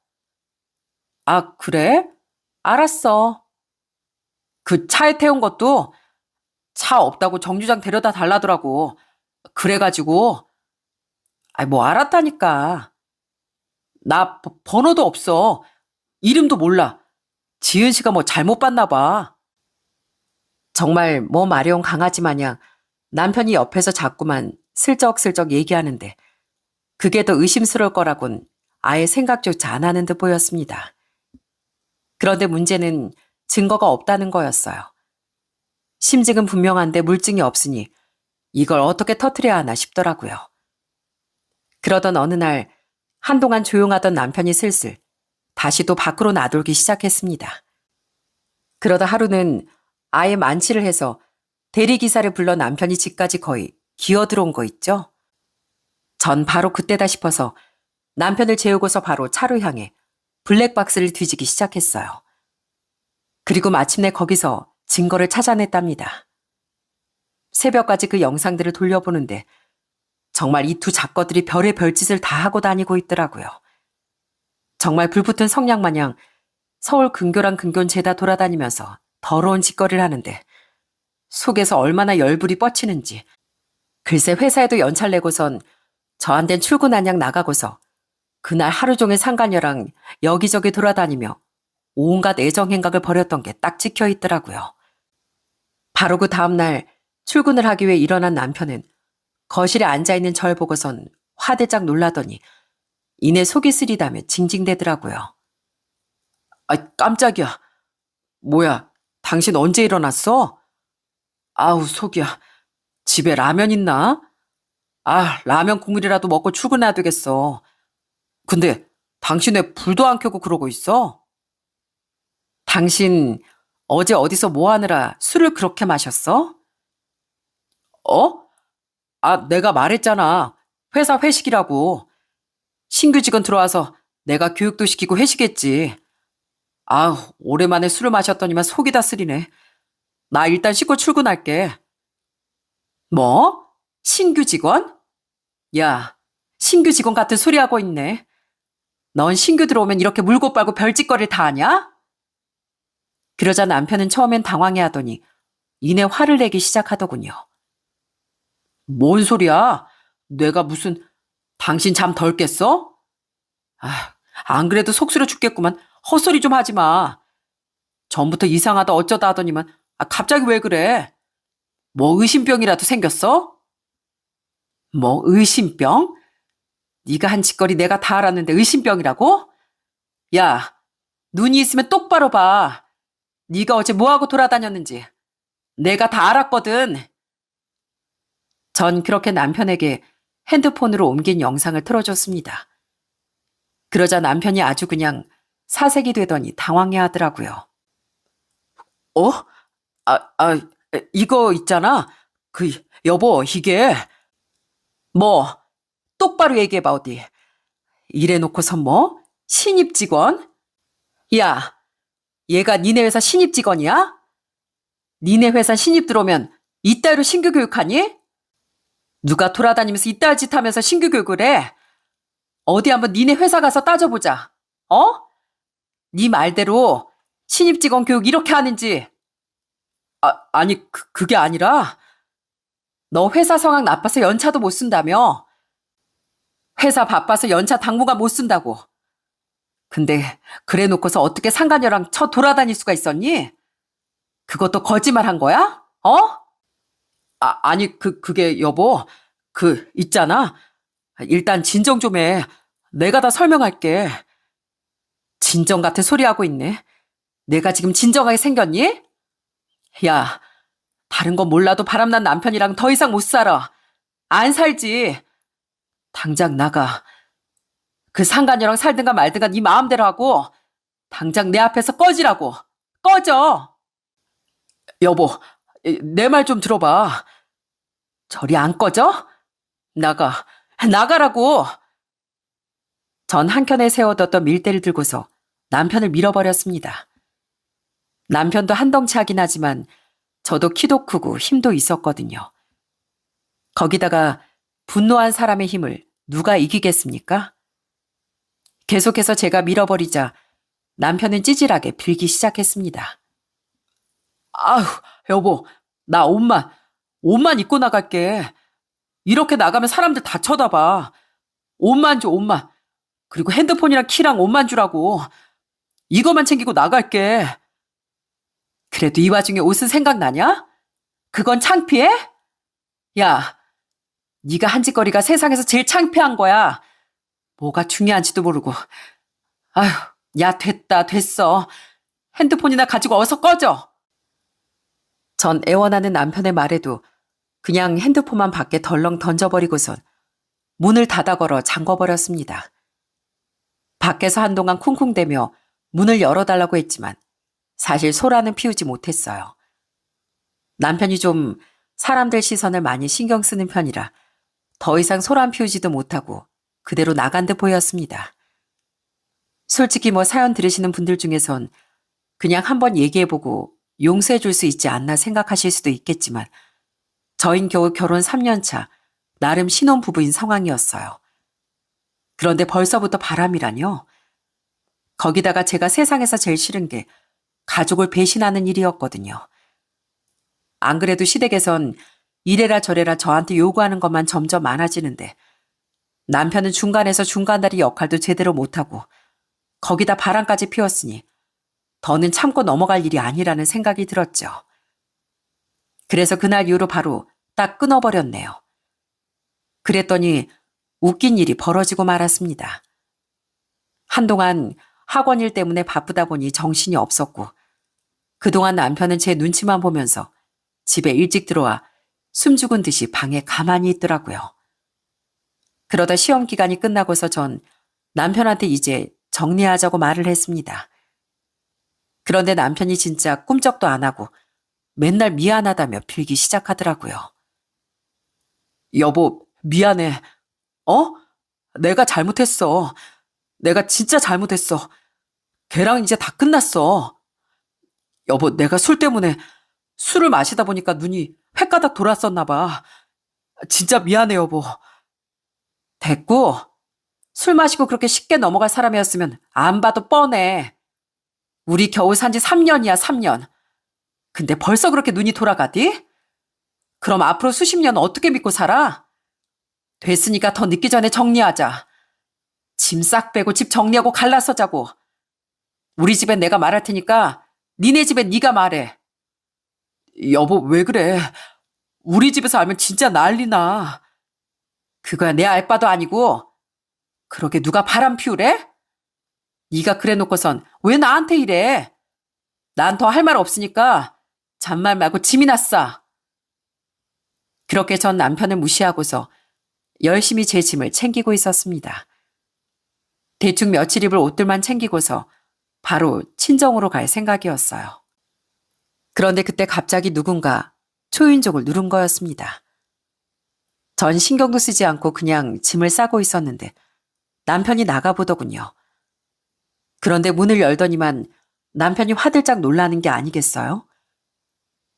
그래? 알았어. 그 차에 태운 것도 차 없다고 정류장 데려다 달라더라고. 그래가지고, 뭐 알았다니까. 나 번호도 없어. 이름도 몰라. 지은 씨가 뭐 잘못 봤나 봐. 정말 뭐 마려운 강아지 마냥 남편이 옆에서 자꾸만 슬쩍슬쩍 얘기하는데 그게 더 의심스러울 거라곤 아예 생각조차 안 하는 듯 보였습니다. 그런데 문제는 증거가 없다는 거였어요. 심증은 분명한데 물증이 없으니 이걸 어떻게 터뜨려야 하나 싶더라고요. 그러던 어느 날 한동안 조용하던 남편이 슬슬 다시 또 밖으로 나돌기 시작했습니다. 그러다 하루는 아예 만취를 해서 대리기사를 불러 남편이 집까지 거의 기어들어온 거 있죠? 전 바로 그때다 싶어서 남편을 재우고서 바로 차로 향해 블랙박스를 뒤지기 시작했어요. 그리고 마침내 거기서 증거를 찾아냈답니다. 새벽까지 그 영상들을 돌려보는데 정말 이 두 작거들이 별의 별짓을 다 하고 다니고 있더라고요. 정말 불붙은 성냥 마냥 서울 근교랑 근교는 죄다 돌아다니면서 더러운 짓거리를 하는데 속에서 얼마나 열불이 뻗치는지 글쎄 회사에도 연차를 내고선 저한텐 출근 안양 나가고서 그날 하루 종일 상간녀랑 여기저기 돌아다니며 온갖 애정 행각을 벌였던 게 딱 찍혀 있더라고요. 바로 그 다음날 출근을 하기 위해 일어난 남편은 거실에 앉아있는 절 보고선 화들짝 놀라더니 이내 속이 쓰리다며 징징대더라고요. 깜짝이야. 뭐야, 당신 언제 일어났어? 아우, 속이야. 집에 라면 있나? 라면 국물이라도 먹고 출근해야 되겠어. 근데 당신 왜 불도 안 켜고 그러고 있어? 당신 어제 어디서 뭐 하느라 술을 그렇게 마셨어? 어? 내가 말했잖아. 회사 회식이라고. 신규 직원 들어와서 내가 교육도 시키고 회식했지. 오랜만에 술을 마셨더니만 속이 다 쓰리네. 나 일단 씻고 출근할게. 뭐? 신규 직원? 야, 신규 직원 같은 소리 하고 있네. 넌 신규 들어오면 이렇게 물고 빨고 별짓거리를 다 하냐? 그러자 남편은 처음엔 당황해하더니 이내 화를 내기 시작하더군요. 뭔 소리야? 내가 무슨 당신 잠 덜 깼어? 아, 안 그래도 속쓰려 죽겠구만. 헛소리 좀 하지 마. 전부터 이상하다 어쩌다 하더니만 갑자기 왜 그래? 뭐 의심병이라도 생겼어? 뭐 의심병? 네가 한 짓거리 내가 다 알았는데 의심병이라고? 야, 눈이 있으면 똑바로 봐. 네가 어제 뭐하고 돌아다녔는지. 내가 다 알았거든. 전 그렇게 남편에게 핸드폰으로 옮긴 영상을 틀어줬습니다. 그러자 남편이 아주 그냥 사색이 되더니 당황해 하더라고요. 어? 이거 있잖아. 여보, 이게. 뭐, 똑바로 얘기해봐, 어디. 이래놓고선 뭐? 신입 직원? 야, 얘가 니네 회사 신입 직원이야? 니네 회사 신입 들어오면 이따위로 신규 교육하니? 누가 돌아다니면서 이따위 짓 하면서 신규 교육을 해? 어디 한번 니네 회사 가서 따져보자. 어? 네 말대로 신입 직원 교육 이렇게 하는지. 아니, 그게 아니라 너 회사 상황 나빠서 연차도 못 쓴다며? 회사 바빠서 연차 당분간 못 쓴다고. 근데 그래 놓고서 어떻게 상간녀랑 쳐 돌아다닐 수가 있었니? 그것도 거짓말 한 거야? 어? 아니, 그게 여보, 있잖아. 일단 진정 좀 해. 내가 다 설명할게. 진정 같은 소리 하고 있네. 내가 지금 진정하게 생겼니? 야, 다른 건 몰라도 바람난 남편이랑 더 이상 못 살아. 안 살지. 당장 나가. 그 상간녀랑 살든가 말든가 네 마음대로 하고 당장 내 앞에서 꺼지라고. 꺼져. 여보, 내 말 좀 들어봐. 저리 안 꺼져? 나가라고. 전 한켠에 세워뒀던 밀대를 들고서 남편을 밀어버렸습니다. 남편도 한덩치 하긴 하지만 저도 키도 크고 힘도 있었거든요. 거기다가 분노한 사람의 힘을 누가 이기겠습니까? 계속해서 제가 밀어버리자 남편은 찌질하게 빌기 시작했습니다. 아휴, 여보, 나 옷만 입고 나갈게. 이렇게 나가면 사람들 다 쳐다봐. 옷만 줘, 옷만. 그리고 핸드폰이랑 키랑 옷만 주라고. 이거만 챙기고 나갈게. 그래도 이 와중에 옷은 생각나냐? 그건 창피해? 야, 네가 한 짓거리가 세상에서 제일 창피한 거야. 뭐가 중요한지도 모르고. 아휴, 야, 됐어. 핸드폰이나 가지고 어서 꺼져. 전 애원하는 남편의 말에도 그냥 핸드폰만 밖에 덜렁 던져버리고선 문을 닫아 걸어 잠궈버렸습니다. 밖에서 한동안 쿵쿵대며 문을 열어달라고 했지만 사실 소란은 피우지 못했어요. 남편이 좀 사람들 시선을 많이 신경 쓰는 편이라 더 이상 소란 피우지도 못하고 그대로 나간 듯 보였습니다. 솔직히 뭐 사연 들으시는 분들 중에선 그냥 한번 얘기해보고 용서해 줄 수 있지 않나 생각하실 수도 있겠지만 저흰 겨우 결혼 3년 차 나름 신혼부부인 상황이었어요. 그런데 벌써부터 바람이라뇨? 거기다가 제가 세상에서 제일 싫은 게 가족을 배신하는 일이었거든요. 안 그래도 시댁에선 이래라 저래라 저한테 요구하는 것만 점점 많아지는데 남편은 중간에서 중간다리 역할도 제대로 못하고 거기다 바람까지 피웠으니 더는 참고 넘어갈 일이 아니라는 생각이 들었죠. 그래서 그날 이후로 바로 딱 끊어버렸네요. 그랬더니 웃긴 일이 벌어지고 말았습니다. 한동안 학원 일 때문에 바쁘다 보니 정신이 없었고 그동안 남편은 제 눈치만 보면서 집에 일찍 들어와 숨죽은 듯이 방에 가만히 있더라고요. 그러다 시험 기간이 끝나고서 전 남편한테 이제 정리하자고 말을 했습니다. 그런데 남편이 진짜 꿈쩍도 안 하고 맨날 미안하다며 빌기 시작하더라고요. 여보, 미안해. 어? 내가 잘못했어. 내가 진짜 잘못했어. 걔랑 이제 다 끝났어. 여보, 내가 술 때문에 술을 마시다 보니까 눈이 횟가닥 돌았었나 봐. 진짜 미안해, 여보. 됐고, 술 마시고 그렇게 쉽게 넘어갈 사람이었으면 안 봐도 뻔해. 우리 겨우 산 지 3년이야, 3년. 근데 벌써 그렇게 눈이 돌아가디? 그럼 앞으로 수십 년 어떻게 믿고 살아? 됐으니까 더 늦기 전에 정리하자. 짐 싹 빼고 집 정리하고 갈라서 자고. 우리 집엔 내가 말할 테니까 니네 집엔 네가 말해. 여보, 왜 그래? 우리 집에서 알면 진짜 난리나. 그거야 내 알바도 아니고. 그러게 누가 바람 피우래? 네가 그래 놓고선 왜 나한테 이래? 난 더 할 말 없으니까 잔말 말고 짐이나 싸. 그렇게 전 남편을 무시하고서 열심히 제 짐을 챙기고 있었습니다. 대충 며칠 입을 옷들만 챙기고서 바로 친정으로 갈 생각이었어요. 그런데 그때 갑자기 누군가 초인종을 누른 거였습니다. 전 신경도 쓰지 않고 그냥 짐을 싸고 있었는데 남편이 나가보더군요. 그런데 문을 열더니만 남편이 화들짝 놀라는 게 아니겠어요?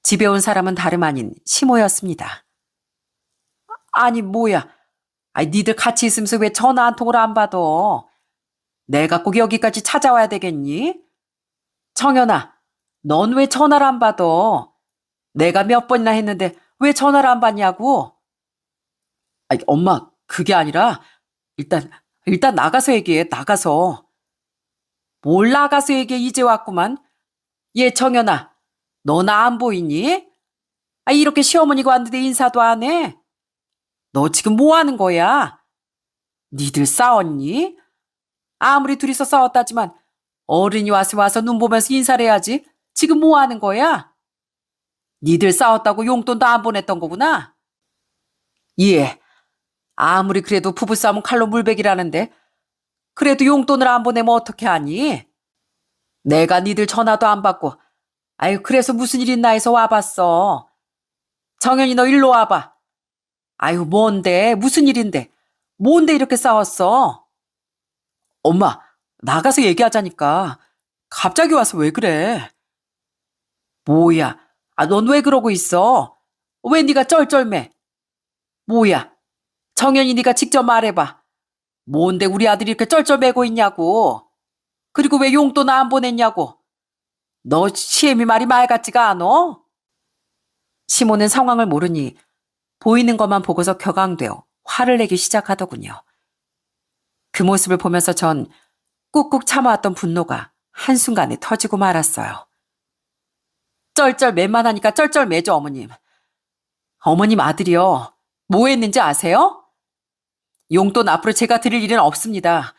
집에 온 사람은 다름 아닌 시모였습니다. 아니 뭐야. 아니 니들 같이 있으면서 왜 전화 한 통을 안 받아? 내가 꼭 여기까지 찾아와야 되겠니? 정연아, 넌 왜 전화를 안 받아? 내가 몇 번이나 했는데 왜 전화를 안 받냐고? 아니, 엄마, 그게 아니라 일단 나가서 얘기해, 나가서. 뭘 나가서 얘기해, 이제 왔구만. 얘 정연아, 너 나 안 보이니? 아, 이렇게 시어머니가 왔는데 인사도 안 해? 너 지금 뭐 하는 거야? 니들 싸웠니? 아무리 둘이서 싸웠다지만 어른이 와서 눈 보면서 인사를 해야지. 지금 뭐 하는 거야? 니들 싸웠다고 용돈도 안 보냈던 거구나? 예. 아무리 그래도 부부싸움은 칼로 물베기라는데 그래도 용돈을 안 보내면 어떻게 하니? 내가 니들 전화도 안 받고 아유 그래서 무슨 일 있나 해서 와봤어. 정연이 너 일로 와봐. 아유 뭔데 무슨 일인데 뭔데 이렇게 싸웠어? 엄마 나가서 얘기하자니까 갑자기 와서 왜 그래? 뭐야? 아, 넌 왜 그러고 있어? 왜 네가 쩔쩔매? 뭐야? 정연이 네가 직접 말해봐. 뭔데 우리 아들이 이렇게 쩔쩔매고 있냐고. 그리고 왜 용돈 안 보냈냐고. 너 시애미 말이 말 같지가 않어? 시모는 상황을 모르니 보이는 것만 보고서 격앙되어 화를 내기 시작하더군요. 그 모습을 보면서 전 꾹꾹 참아왔던 분노가 한순간에 터지고 말았어요. 쩔쩔매만 하니까 쩔쩔매죠, 어머님. 어머님 아들이요. 뭐 했는지 아세요? 용돈 앞으로 제가 드릴 일은 없습니다.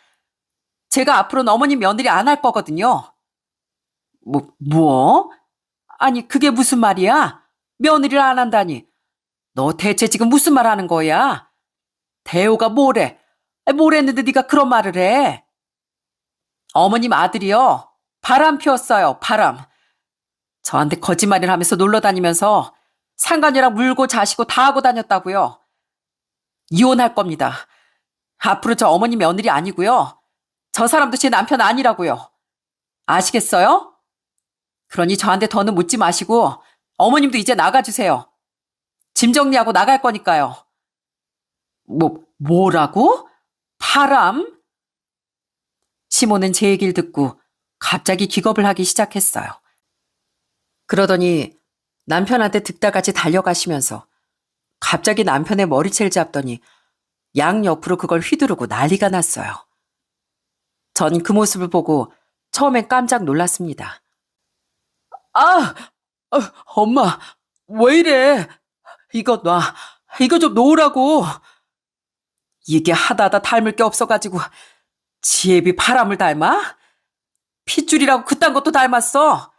제가 앞으로는 어머님 며느리 안 할 거거든요. 뭐? 아니, 그게 무슨 말이야? 며느리를 안 한다니. 너 대체 지금 무슨 말 하는 거야? 대호가 뭐래? 뭘 했는데 네가 그런 말을 해? 어머님 아들이요. 바람 피웠어요, 바람. 저한테 거짓말을 하면서 놀러 다니면서 상간이랑 물고 자시고 다 하고 다녔다고요. 이혼할 겁니다. 앞으로 저 어머니 며느리 아니고요. 저 사람도 제 남편 아니라고요. 아시겠어요? 그러니 저한테 더는 묻지 마시고 어머님도 이제 나가주세요. 짐 정리하고 나갈 거니까요. 뭐라고? 바람? 시모는 제 얘기를 듣고 갑자기 기겁을 하기 시작했어요. 그러더니 남편한테 득다같이 달려가시면서 갑자기 남편의 머리채를 잡더니 양옆으로 그걸 휘두르고 난리가 났어요. 전 그 모습을 보고 처음엔 깜짝 놀랐습니다. 아! 엄마, 왜 이래? 이거 놔. 이거 좀 놓으라고. 이게 하다하다 닮을 게 없어가지고 지혜비 바람을 닮아? 핏줄이라고 그딴 것도 닮았어.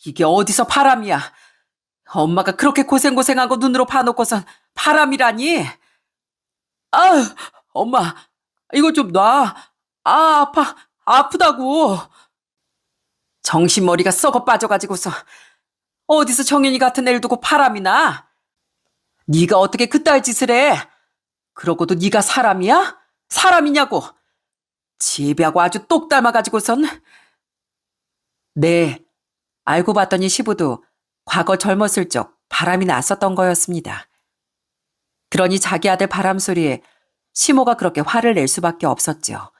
이게 어디서 바람이야. 엄마가 그렇게 고생고생한 거 눈으로 봐놓고선 바람이라니. 아, 엄마, 이거 좀 놔. 아, 아프다고. 정신머리가 썩어 빠져가지고서 어디서 정연이 같은 애를 두고 바람이나? 네가 어떻게 그따위 짓을 해? 그러고도 네가 사람이야? 사람이냐고. 지혜비하고 아주 똑 닮아가지고선. 네, 알고 봤더니 시부도 과거 젊었을 적 바람이 났었던 거였습니다. 그러니 자기 아들 바람 소리에 시모가 그렇게 화를 낼 수밖에 없었지요.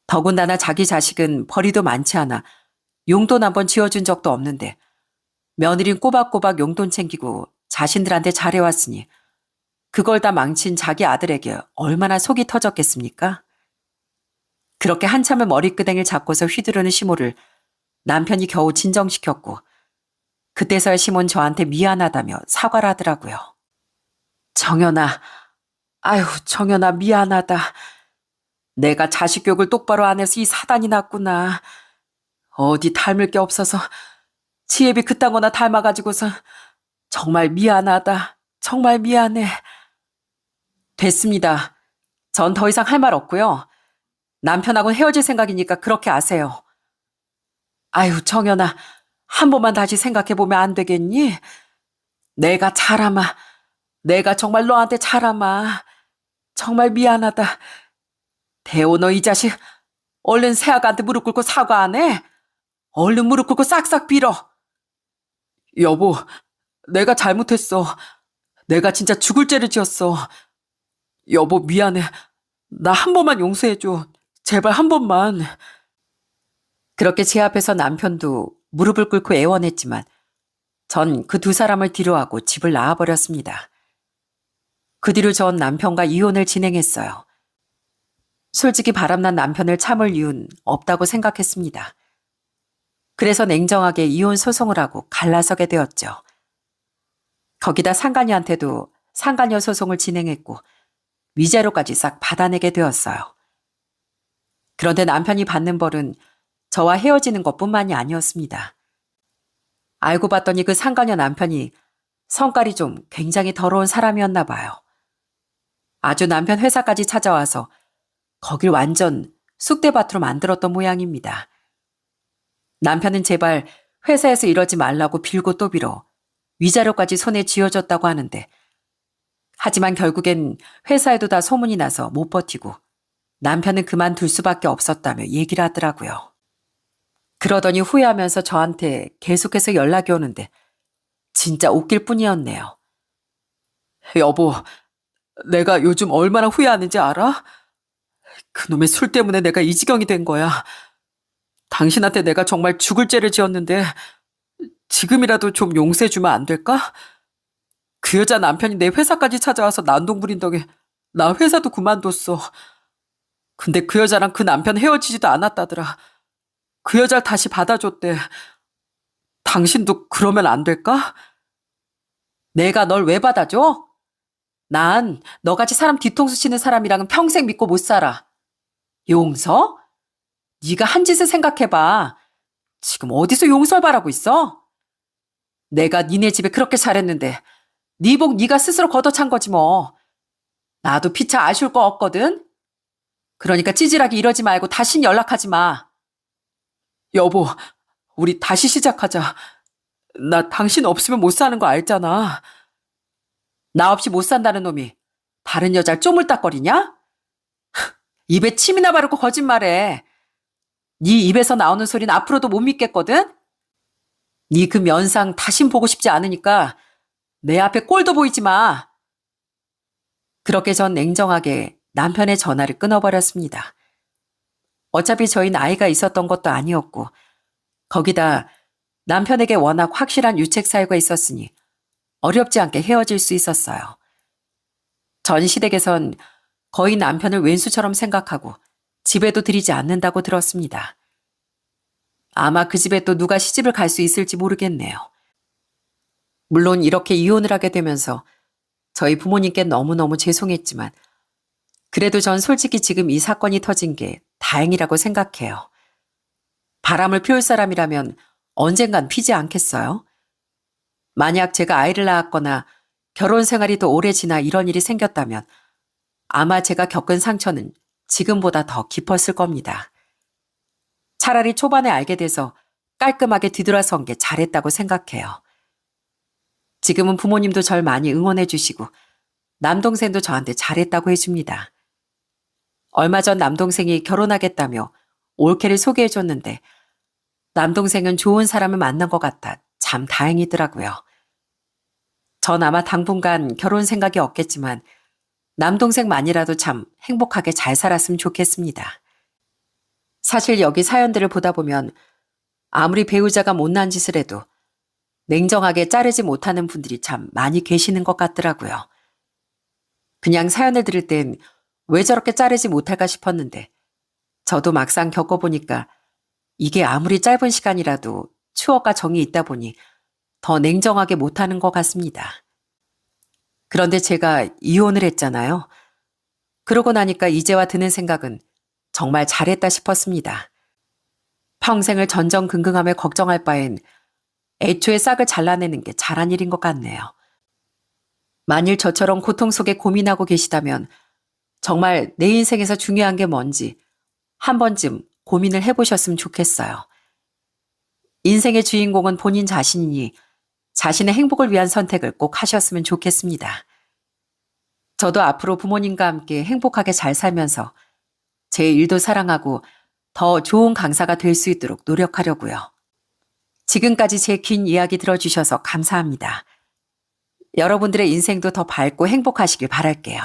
더군다나 자기 자식은 벌이도 많지 않아 용돈 한 번 쥐어준 적도 없는데 며느린 꼬박꼬박 용돈 챙기고 자신들한테 잘해왔으니 그걸 다 망친 자기 아들에게 얼마나 속이 터졌겠습니까? 그렇게 한참을 머리끄댕이를 잡고서 휘두르는 시모를 남편이 겨우 진정시켰고 그때서야 시모는 저한테 미안하다며 사과를 하더라고요. 정연아, 아유 정연아 미안하다. 내가 자식 교육을 똑바로 안 해서 이 사단이 났구나. 어디 닮을 게 없어서 지혜비 그딴 거나 닮아가지고서 정말 미안하다. 정말 미안해. 됐습니다. 전 더 이상 할 말 없고요. 남편하고는 헤어질 생각이니까 그렇게 아세요. 아유 정연아, 한 번만 다시 생각해보면 안 되겠니? 내가 잘하마. 내가 정말 너한테 잘하마. 정말 미안하다. 대호 너 이 자식 얼른 새아가한테 무릎 꿇고 사과 안 해? 얼른 무릎 꿇고 싹싹 빌어. 여보, 내가 잘못했어. 내가 진짜 죽을 죄를 지었어. 여보 미안해. 나 한 번만 용서해줘. 제발 한 번만. 그렇게 제 앞에서 남편도 무릎을 꿇고 애원했지만 전 그 두 사람을 뒤로하고 집을 나와버렸습니다. 그 뒤로 전 남편과 이혼을 진행했어요. 솔직히 바람난 남편을 참을 이유는 없다고 생각했습니다. 그래서 냉정하게 이혼 소송을 하고 갈라서게 되었죠. 거기다 상간녀한테도 상간녀 소송을 진행했고 위자료까지 싹 받아내게 되었어요. 그런데 남편이 받는 벌은 저와 헤어지는 것뿐만이 아니었습니다. 알고 봤더니 그 상간녀 남편이 성깔이 좀 굉장히 더러운 사람이었나 봐요. 아주 남편 회사까지 찾아와서 거길 완전 쑥대밭으로 만들었던 모양입니다. 남편은 제발 회사에서 이러지 말라고 빌고 또 빌어 위자료까지 손에 쥐어줬다고 하는데 하지만 결국엔 회사에도 다 소문이 나서 못 버티고 남편은 그만둘 수밖에 없었다며 얘기를 하더라고요. 그러더니 후회하면서 저한테 계속해서 연락이 오는데 진짜 웃길 뿐이었네요. 여보, 내가 요즘 얼마나 후회하는지 알아? 그놈의 술 때문에 내가 이 지경이 된 거야. 당신한테 내가 정말 죽을 죄를 지었는데 지금이라도 좀 용서해주면 안 될까? 그 여자 남편이 내 회사까지 찾아와서 난동 부린 덕에 나 회사도 그만뒀어. 근데 그 여자랑 그 남편 헤어지지도 않았다더라. 그 여자를 다시 받아줬대. 당신도 그러면 안 될까? 내가 널 왜 받아줘? 난 너같이 사람 뒤통수 치는 사람이랑은 평생 믿고 못 살아. 용서? 네가 한 짓을 생각해봐. 지금 어디서 용서를 바라고 있어? 내가 니네 집에 그렇게 잘했는데 네 복 네가 스스로 걷어찬 거지 뭐. 나도 피차 아쉬울 거 없거든. 그러니까 찌질하게 이러지 말고 다신 연락하지 마. 여보, 우리 다시 시작하자. 나 당신 없으면 못 사는 거 알잖아. 나 없이 못 산다는 놈이 다른 여자를 쪼물딱거리냐? 입에 침이나 바르고 거짓말해. 네 입에서 나오는 소리는 앞으로도 못 믿겠거든? 네 그 면상 다신 보고 싶지 않으니까 내 앞에 꼴도 보이지 마. 그렇게 전 냉정하게 남편의 전화를 끊어버렸습니다. 어차피 저희는 아이가 있었던 것도 아니었고 거기다 남편에게 워낙 확실한 유책 사유가 있었으니 어렵지 않게 헤어질 수 있었어요. 전 시댁에선 거의 남편을 왼수처럼 생각하고 집에도 들이지 않는다고 들었습니다. 아마 그 집에 또 누가 시집을 갈 수 있을지 모르겠네요. 물론 이렇게 이혼을 하게 되면서 저희 부모님께 너무너무 죄송했지만 그래도 전 솔직히 지금 이 사건이 터진 게 다행이라고 생각해요. 바람을 피울 사람이라면 언젠간 피지 않겠어요? 만약 제가 아이를 낳았거나 결혼 생활이 더 오래 지나 이런 일이 생겼다면 아마 제가 겪은 상처는 지금보다 더 깊었을 겁니다. 차라리 초반에 알게 돼서 깔끔하게 뒤돌아선 게 잘했다고 생각해요. 지금은 부모님도 절 많이 응원해 주시고 남동생도 저한테 잘했다고 해줍니다. 얼마 전 남동생이 결혼하겠다며 올케를 소개해 줬는데 남동생은 좋은 사람을 만난 것 같아 참 다행이더라고요. 전 아마 당분간 결혼 생각이 없겠지만 남동생만이라도 참 행복하게 잘 살았으면 좋겠습니다. 사실 여기 사연들을 보다 보면 아무리 배우자가 못난 짓을 해도 냉정하게 자르지 못하는 분들이 참 많이 계시는 것 같더라고요. 그냥 사연을 들을 땐 왜 저렇게 자르지 못할까 싶었는데 저도 막상 겪어보니까 이게 아무리 짧은 시간이라도 추억과 정이 있다 보니 더 냉정하게 못하는 것 같습니다. 그런데 제가 이혼을 했잖아요. 그러고 나니까 이제와 드는 생각은 정말 잘했다 싶었습니다. 평생을 전전긍긍하며 걱정할 바엔 애초에 싹을 잘라내는 게 잘한 일인 것 같네요. 만일 저처럼 고통 속에 고민하고 계시다면 정말 내 인생에서 중요한 게 뭔지 한 번쯤 고민을 해보셨으면 좋겠어요. 인생의 주인공은 본인 자신이니 자신의 행복을 위한 선택을 꼭 하셨으면 좋겠습니다. 저도 앞으로 부모님과 함께 행복하게 잘 살면서 제 일도 사랑하고 더 좋은 강사가 될 수 있도록 노력하려고요. 지금까지 제 긴 이야기 들어주셔서 감사합니다. 여러분들의 인생도 더 밝고 행복하시길 바랄게요.